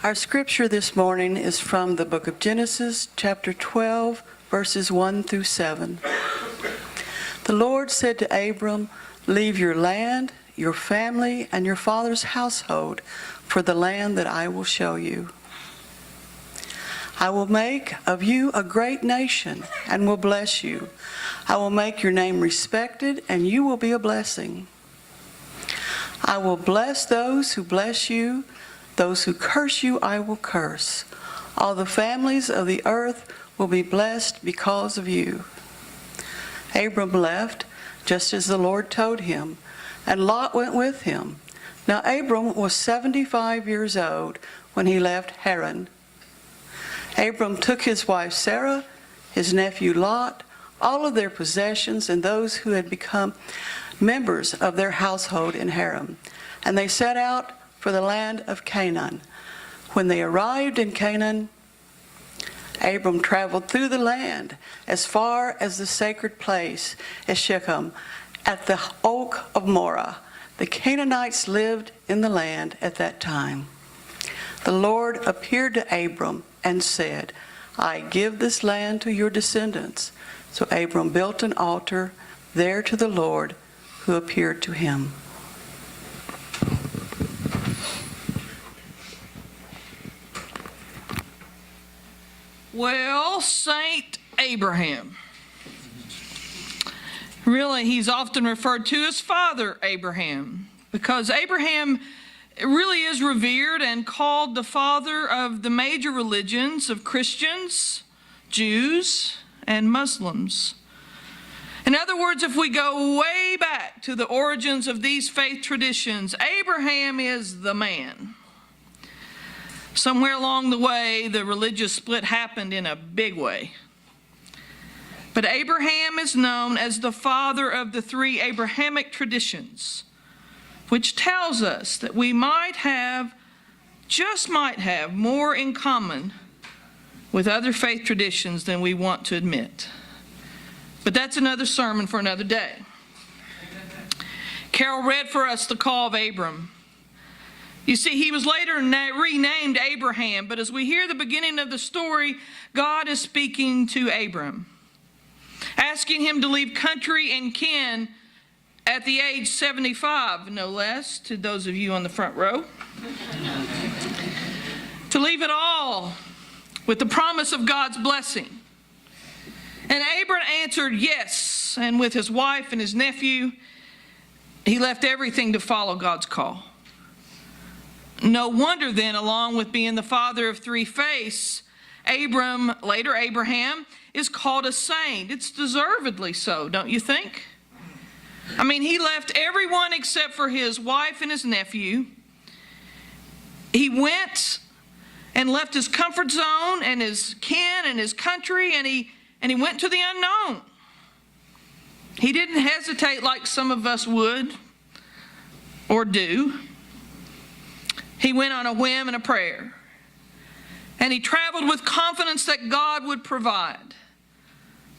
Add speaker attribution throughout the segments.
Speaker 1: Our scripture this morning is from the book of Genesis, chapter 12, verses 1 through 7. The Lord said to Abram, "Leave your land, your family, and your father's household for the land that I will show you. I will make of you a great nation and will bless you. I will make your name respected, and you will be a blessing. I will bless those who bless you. Those who curse you, I will curse. All the families of the earth will be blessed because of you." Abram left, just as the Lord told him, and Lot went with him. Now Abram was 75 years old when he left Haran. Abram took his wife Sarah, his nephew Lot, all of their possessions, and those who had become members of their household in Haran, and they set out for the land of Canaan. When they arrived in Canaan, Abram traveled through the land as far as the sacred place at Shechem, at the oak of Morah. The Canaanites lived in the land at that time. The Lord appeared to Abram and said, "I give this land to your descendants." So Abram built an altar there to the Lord who appeared to him.
Speaker 2: Well, Saint Abraham. Really, he's often referred to as Father Abraham, because Abraham really is revered and called the father of the major religions of Christians, Jews, and Muslims. In other words, if we go way back to the origins of these faith traditions, Abraham is the man. Somewhere along the way, the religious split happened in a big way. But Abraham is known as the father of the three Abrahamic traditions, which tells us that we just might have, more in common with other faith traditions than we want to admit. But that's another sermon for another day. Carol read for us the call of Abram. You see, he was later renamed Abraham, but as we hear the beginning of the story, God is speaking to Abram, asking him to leave country and kin at the age 75, no less, to those of you on the front row. To leave it all with the promise of God's blessing. And Abram answered yes, and with his wife and his nephew, he left everything to follow God's call. No wonder then, along with being the father of three faiths, Abram, later Abraham, is called a saint. It's deservedly so, don't you think? I mean, he left everyone except for his wife and his nephew. He went and left his comfort zone and his kin and his country, and he went to the unknown. He didn't hesitate like some of us would or do. He went on a whim and a prayer. And he traveled with confidence that God would provide.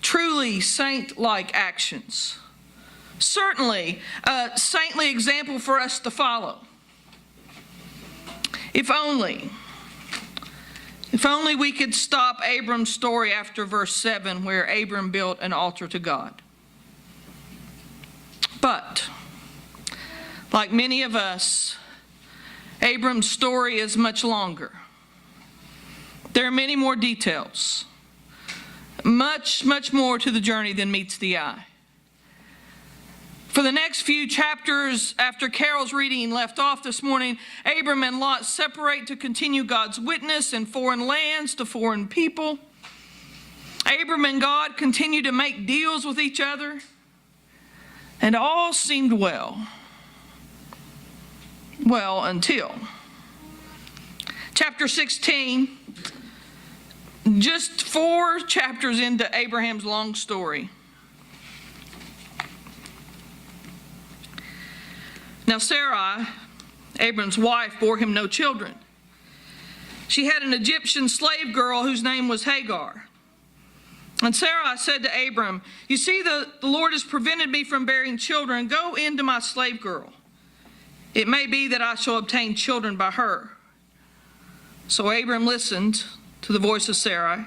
Speaker 2: Truly saint-like actions. Certainly a saintly example for us to follow. If only we could stop Abram's story after verse 7, where Abram built an altar to God. But, like many of us, Abram's story is much longer. There are many more details. Much, much more to the journey than meets the eye. For the next few chapters after Carol's reading left off this morning, Abram and Lot separate to continue God's witness in foreign lands to foreign people. Abram and God continue to make deals with each other, and all seemed well. Well, until chapter 16, just 4 chapters into Abraham's long story. Now Sarai, Abram's wife, bore him no children. She had an Egyptian slave girl whose name was Hagar. And Sarai said to Abram, "You see, the Lord has prevented me from bearing children. Go into my slave girl. It may be that I shall obtain children by her." So Abram listened to the voice of Sarai.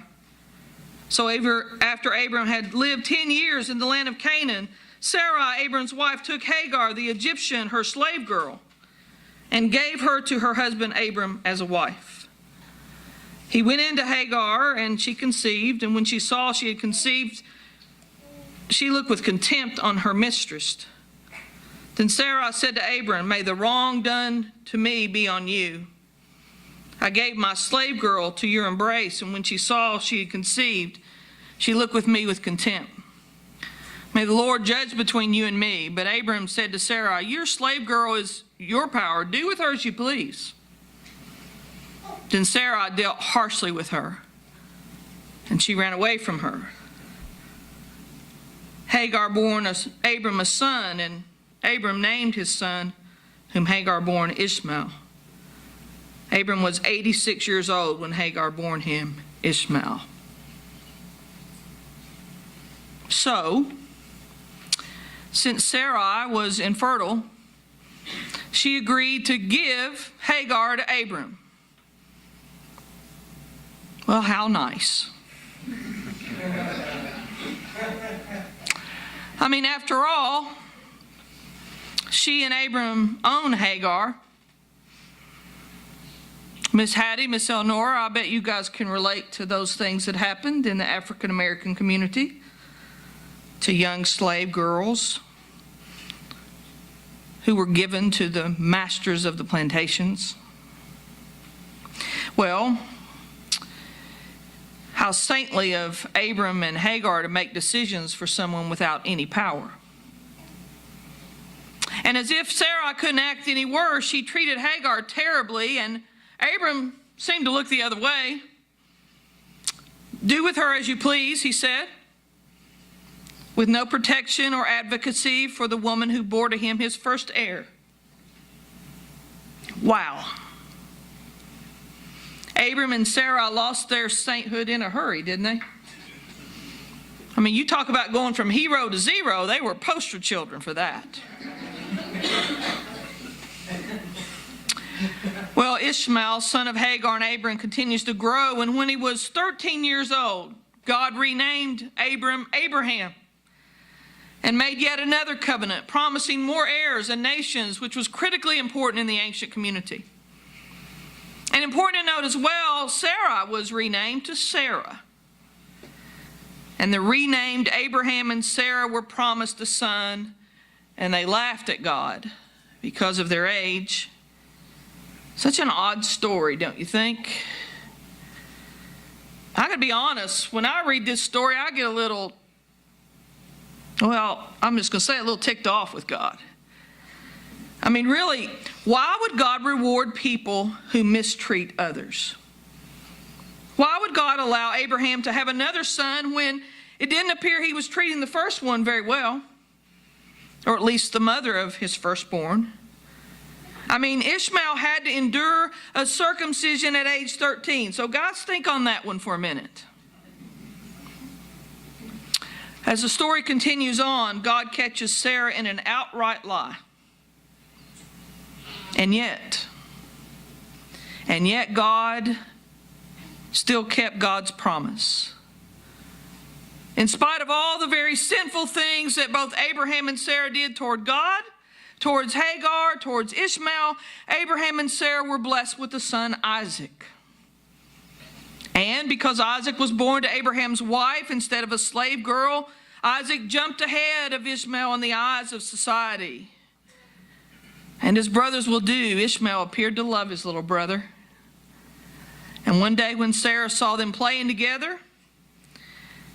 Speaker 2: So after Abram had lived 10 years in the land of Canaan, Sarai, Abram's wife, took Hagar, the Egyptian, her slave girl, and gave her to her husband Abram as a wife. He went into Hagar, and she conceived, and when she saw she had conceived, she looked with contempt on her mistress. Then Sarai said to Abram, "May the wrong done to me be on you. I gave my slave girl to your embrace, and when she saw she had conceived, she looked with me with contempt. May the Lord judge between you and me." But Abram said to Sarai, "Your slave girl is your power. Do with her as you please." Then Sarai dealt harshly with her, and she ran away from her. Hagar bore Abram a son, and Abram named his son, whom Hagar bore, Ishmael. Abram was 86 years old when Hagar bore him Ishmael. So, since Sarai was infertile, she agreed to give Hagar to Abram. Well, how nice. I mean, after all, she and Abram owned Hagar. Miss Hattie, Miss Elnora, I bet you guys can relate to those things that happened in the African American community to young slave girls who were given to the masters of the plantations. Well, how saintly of Abram and Hagar to make decisions for someone without any power. And as if Sarai couldn't act any worse, she treated Hagar terribly, and Abram seemed to look the other way. "Do with her as you please," he said, with no protection or advocacy for the woman who bore to him his first heir. Wow. Abram and Sarah lost their sainthood in a hurry, didn't they? I mean, you talk about going from hero to zero, they were poster children for that. Well, Ishmael, son of Hagar and Abram, continues to grow, and when he was 13 years old, God renamed Abram Abraham and made yet another covenant, promising more heirs and nations, which was critically important in the ancient community. And important to note as well, Sarah was renamed to Sarah. And the renamed Abraham and Sarah were promised a son, and they laughed at God because of their age. Such an odd story, don't you think? I gotta be honest, when I read this story, I get a little, well, I'm just gonna say a little ticked off with God. I mean, really, why would God reward people who mistreat others? Why would God allow Abraham to have another son when it didn't appear he was treating the first one very well, or at least the mother of his firstborn? I mean, Ishmael had to endure a circumcision at age 13. So guys, think on that one for a minute. As the story continues on, God catches Sarah in an outright lie. And yet God still kept God's promise. In spite of all the very sinful things that both Abraham and Sarah did toward God, towards Hagar, towards Ishmael, Abraham and Sarah were blessed with the son Isaac. And because Isaac was born to Abraham's wife instead of a slave girl, Isaac jumped ahead of Ishmael in the eyes of society. And as brothers will do, Ishmael appeared to love his little brother. And one day when Sarah saw them playing together,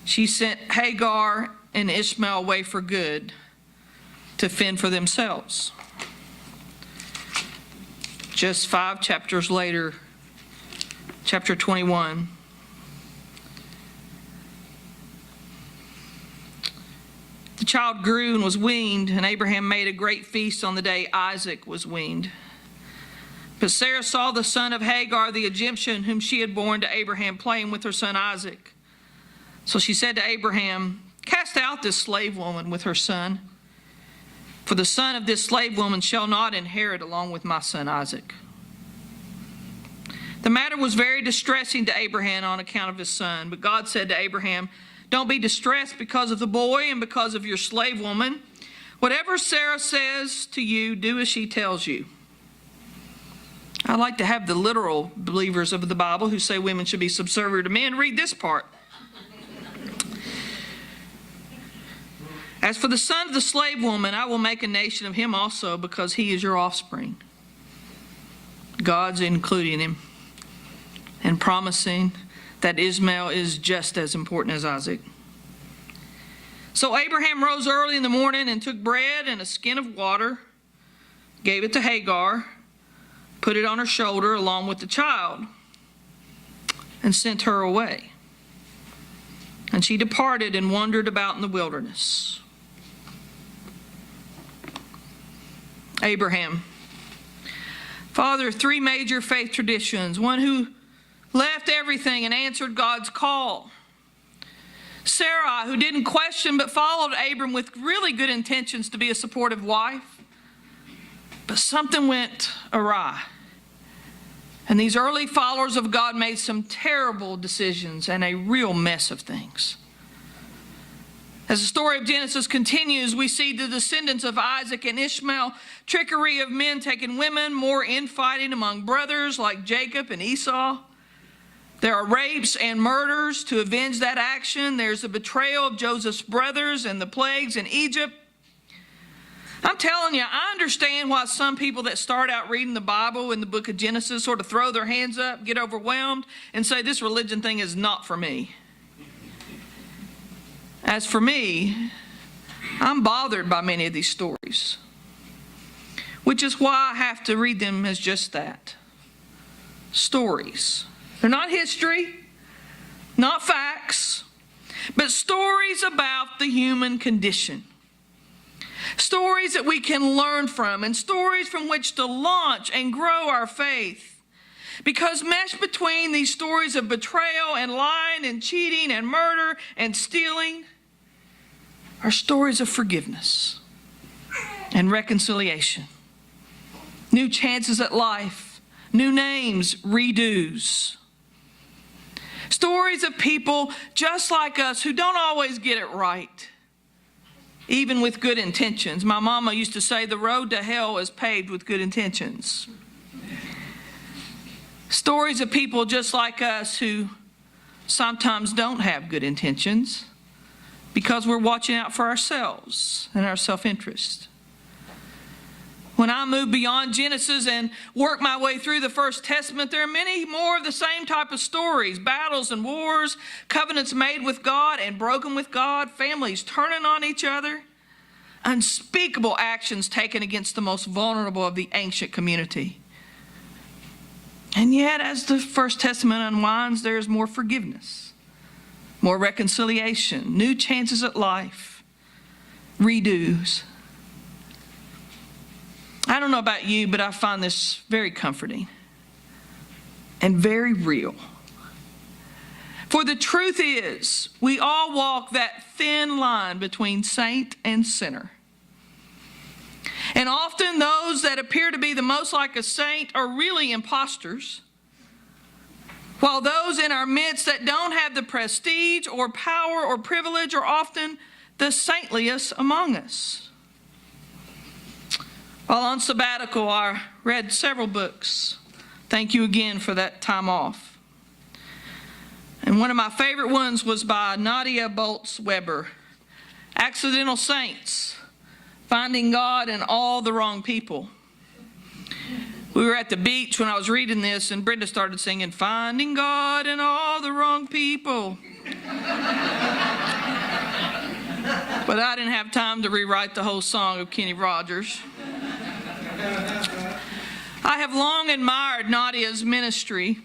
Speaker 2: she sent Hagar and Ishmael away for good to fend for themselves. Just 5 chapters later, chapter 21. The child grew and was weaned, and Abraham made a great feast on the day Isaac was weaned. But Sarah saw the son of Hagar, the Egyptian, whom she had borne to Abraham, playing with her son Isaac. So she said to Abraham, "Cast out this slave woman with her son, for the son of this slave woman shall not inherit along with my son Isaac." The matter was very distressing to Abraham on account of his son. But God said to Abraham, "Don't be distressed because of the boy and because of your slave woman. Whatever Sarah says to you, do as she tells you." I like to have the literal believers of the Bible who say women should be subservient to men read this part. "As for the son of the slave woman, I will make a nation of him also, because he is your offspring." God's including him and promising that Ishmael is just as important as Isaac. So Abraham rose early in the morning and took bread and a skin of water, gave it to Hagar, put it on her shoulder along with the child, and sent her away. And she departed and wandered about in the wilderness. Abraham. Father of three major faith traditions, one who left everything and answered God's call. Sarai, who didn't question but followed Abram with really good intentions to be a supportive wife. But something went awry. And these early followers of God made some terrible decisions and a real mess of things. As the story of Genesis continues, we see the descendants of Isaac and Ishmael, trickery of men taking women, more infighting among brothers like Jacob and Esau. There are rapes and murders to avenge that action. There's the betrayal of Joseph's brothers and the plagues in Egypt. I'm telling you, I understand why some people that start out reading the Bible in the book of Genesis sort of throw their hands up, get overwhelmed, and say, this religion thing is not for me. As for me, I'm bothered by many of these stories, which is why I have to read them as just that. Stories. They're not history, not facts, but stories about the human condition. Stories that we can learn from, and stories from which to launch and grow our faith. Because meshed between these stories of betrayal and lying and cheating and murder and stealing are stories of forgiveness and reconciliation. New chances at life, new names, redos. Stories of people just like us who don't always get it right, even with good intentions. My mama used to say the road to hell is paved with good intentions. Stories of people just like us who sometimes don't have good intentions because we're watching out for ourselves and our self-interest. When I move beyond Genesis and work my way through the First Testament, there are many more of the same type of stories, battles and wars, covenants made with God and broken with God, families turning on each other, unspeakable actions taken against the most vulnerable of the ancient community. And yet, as the First Testament unwinds, there's more forgiveness, more reconciliation, new chances at life, redos. I don't know about you, but I find this very comforting and very real. For the truth is, we all walk that thin line between saint and sinner. And often those that appear to be the most like a saint are really imposters, while those in our midst that don't have the prestige or power or privilege are often the saintliest among us. While on sabbatical, I read several books. Thank you again for that time off. And one of my favorite ones was by Nadia Bolz-Weber, Accidental Saints, Finding God in All the Wrong People. We were at the beach when I was reading this, and Brenda started singing, Finding God in All the Wrong People. But I didn't have time to rewrite the whole song of Kenny Rogers. I have long admired Nadia's ministry.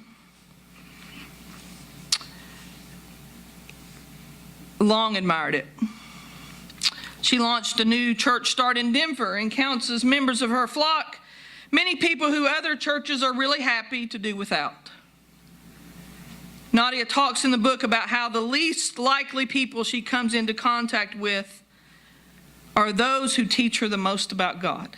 Speaker 2: Long admired it. She launched a new church start in Denver and counts as members of her flock many people who other churches are really happy to do without. Nadia talks in the book about how the least likely people she comes into contact with are those who teach her the most about God.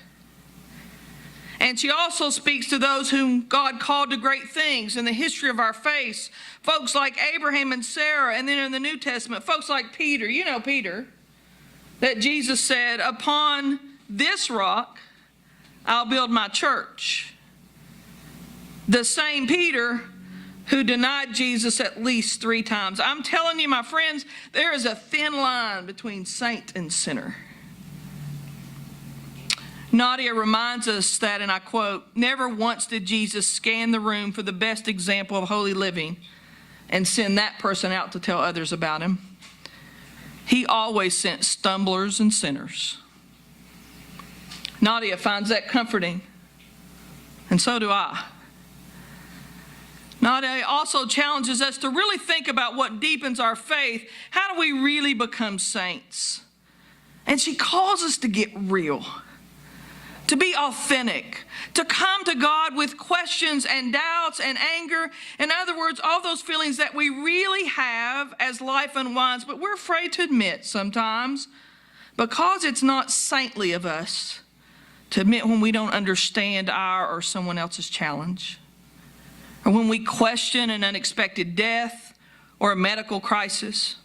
Speaker 2: And she also speaks to those whom God called to great things in the history of our faith. Folks like Abraham and Sarah, and then in the New Testament, folks like Peter. You know Peter, that Jesus said, "Upon this rock I'll build my church." The same Peter who denied Jesus at least 3 times. I'm telling you, my friends, there is a thin line between saint and sinner. Nadia reminds us that, and I quote, "Never once did Jesus scan the room for the best example of holy living and send that person out to tell others about him. He always sent stumblers and sinners." Nadia finds that comforting, and so do I. Nadia also challenges us to really think about what deepens our faith. How do we really become saints? And she calls us to get real, to be authentic, to come to God with questions and doubts and anger. In other words, all those feelings that we really have as life unwinds, but we're afraid to admit sometimes because it's not saintly of us to admit when we don't understand our or someone else's challenge, or when we question an unexpected death or a medical crisis.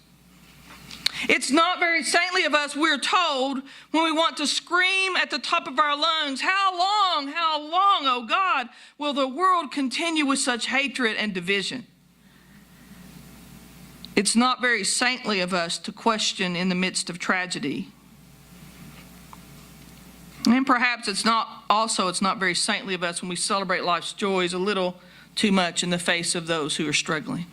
Speaker 2: It's not very saintly of us, we're told, when we want to scream at the top of our lungs, how long, oh God, will the world continue with such hatred and division? It's not very saintly of us to question in the midst of tragedy. And perhaps it's not very saintly of us when we celebrate life's joys a little too much in the face of those who are struggling.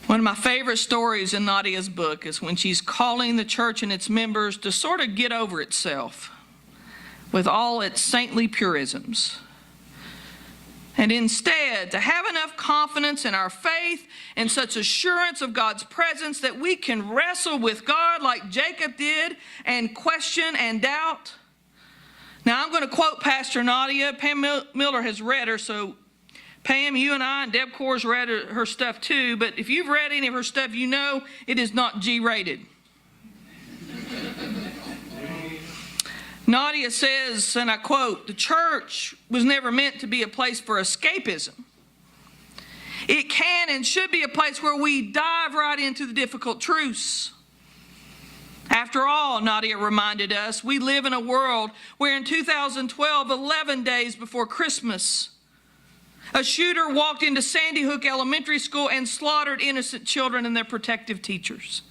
Speaker 2: One of my favorite stories in Nadia's book is when she's calling the church and its members to sort of get over itself with all its saintly purisms, and instead to have enough confidence in our faith and such assurance of God's presence that we can wrestle with God like Jacob did and question and doubt. Now, I'm going to quote Pastor Nadia. Pam Miller has read her, so Pam, you and I and Deb Core's read her stuff too, but if you've read any of her stuff, you know it is not G-rated. Nadia says, and I quote, "The church was never meant to be a place for escapism. It can and should be a place where we dive right into the difficult truths. After all," Nadia reminded us, "we live in a world where in 2012, 11 days before Christmas, a shooter walked into Sandy Hook Elementary School and slaughtered innocent children and their protective teachers."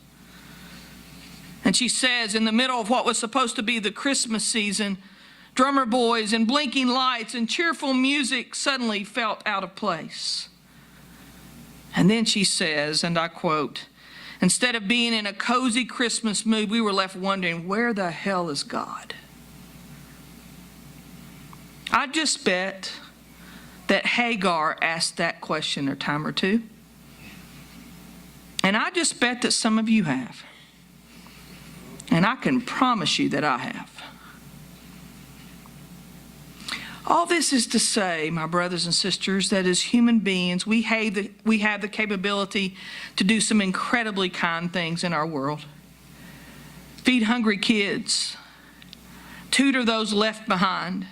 Speaker 2: And she says, in the middle of what was supposed to be the Christmas season, drummer boys and blinking lights and cheerful music suddenly felt out of place. And then she says, and I quote, "Instead of being in a cozy Christmas mood, we were left wondering, where the hell is God?" I just bet that Hagar asked that question a time or two. And I just bet that some of you have. And I can promise you that I have. All this is to say, my brothers and sisters, that as human beings, we have the capability to do some incredibly kind things in our world. Feed hungry kids, tutor those left behind,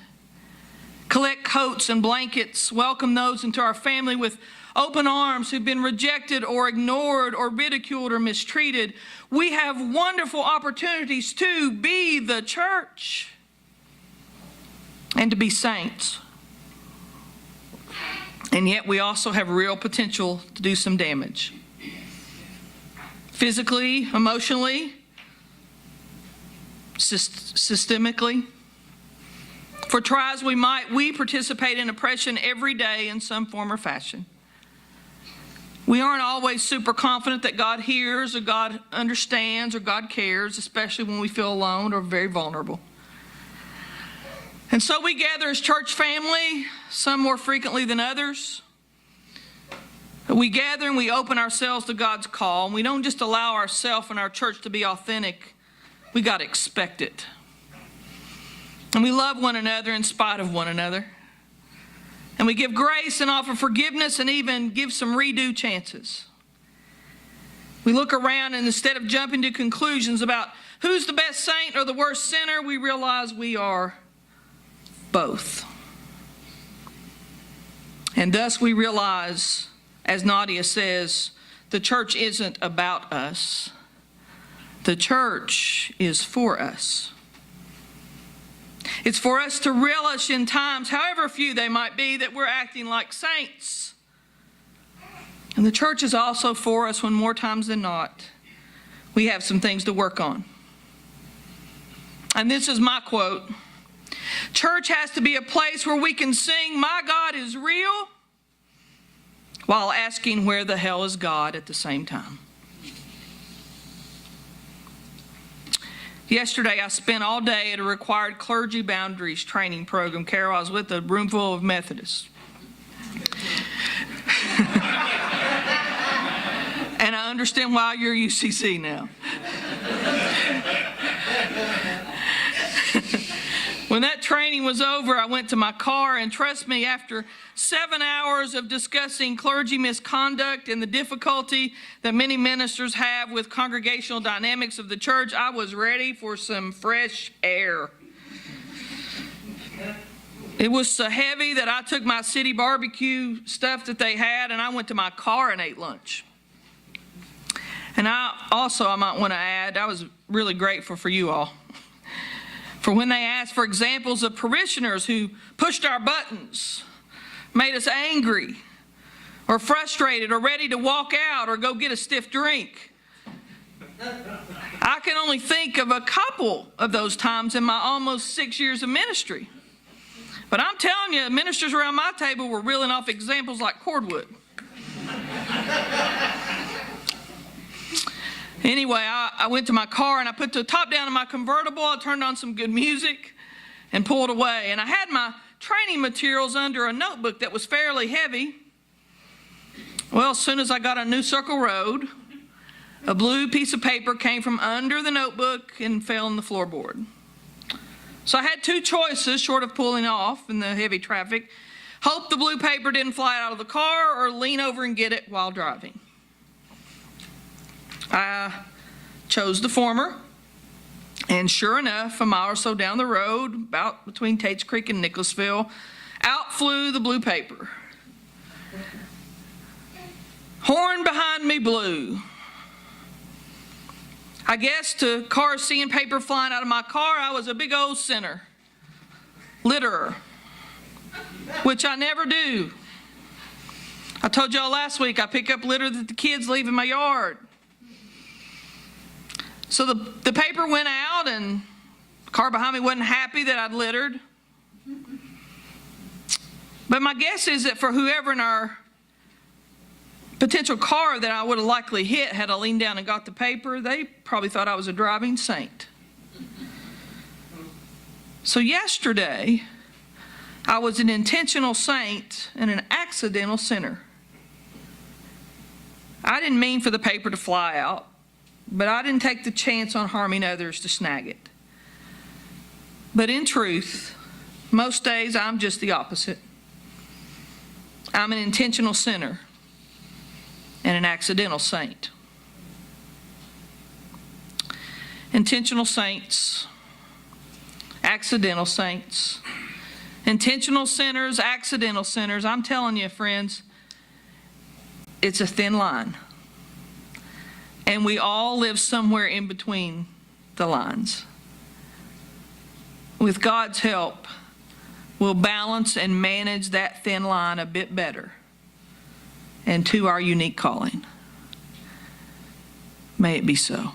Speaker 2: collect coats and blankets, welcome those into our family with open arms who've been rejected or ignored or ridiculed or mistreated. We have wonderful opportunities to be the church and to be saints. And yet we also have real potential to do some damage. Physically, emotionally, systemically. For try as we might, we participate in oppression every day in some form or fashion. We aren't always super confident that God hears or God understands or God cares, especially when we feel alone or very vulnerable. And so we gather as church family, some more frequently than others. We gather and we open ourselves to God's call, and we don't just allow ourselves and our church to be authentic. We got to expect it. And we love one another in spite of one another. And we give grace and offer forgiveness and even give some redo chances. We look around, and instead of jumping to conclusions about who's the best saint or the worst sinner, we realize we are both. And thus we realize, as Nadia says, the church isn't about us. The church is for us. It's for us to relish in times, however few they might be, that we're acting like saints. And the church is also for us when more times than not, we have some things to work on. And this is my quote. Church has to be a place where we can sing, "My God is real," while asking, "Where the hell is God?" at the same time. Yesterday, I spent all day at a required clergy boundaries training program. Carol, I was with a room full of Methodists. And I understand why you're UCC now. When that training was over, I went to my car, and trust me, after 7 hours of discussing clergy misconduct and the difficulty that many ministers have with congregational dynamics of the church, I was ready for some fresh air. It was so heavy that I took my city barbecue stuff that they had, and I went to my car and ate lunch. And I might want to add, I was really grateful for you all. For when they asked for examples of parishioners who pushed our buttons, made us angry, or frustrated, or ready to walk out or go get a stiff drink. I can only think of a couple of those times in my almost 6 years of ministry. But I'm telling you, ministers around my table were reeling off examples like cordwood. Anyway, I went to my car and I put the top down in my convertible. I turned on some good music and pulled away. And I had my training materials under a notebook that was fairly heavy. Well, as soon as I got on New Circle Road, a blue piece of paper came from under the notebook and fell on the floorboard. So I had two choices short of pulling off in the heavy traffic. Hope the blue paper didn't fly out of the car, or lean over and get it while driving. I chose the former, and sure enough, a mile or so down the road, about between Tates Creek and Nicholasville, out flew the blue paper. Horn behind me blew. I guess to cars seeing paper flying out of my car, I was a big old sinner, litterer, which I never do. I told y'all last week I pick up litter that the kids leave in my yard. So the paper went out, and the car behind me wasn't happy that I'd littered. But my guess is that for whoever in our potential car that I would have likely hit had I leaned down and got the paper, they probably thought I was a driving saint. So yesterday, I was an intentional saint and an accidental sinner. I didn't mean for the paper to fly out, but I didn't take the chance on harming others to snag it. But in truth, most days I'm just the opposite. I'm an intentional sinner and an accidental saint. Intentional saints, accidental saints, intentional sinners, accidental sinners. I'm telling you, friends, it's a thin line. And we all live somewhere in between the lines. With God's help, we'll balance and manage that thin line a bit better, and to our unique calling. May it be so.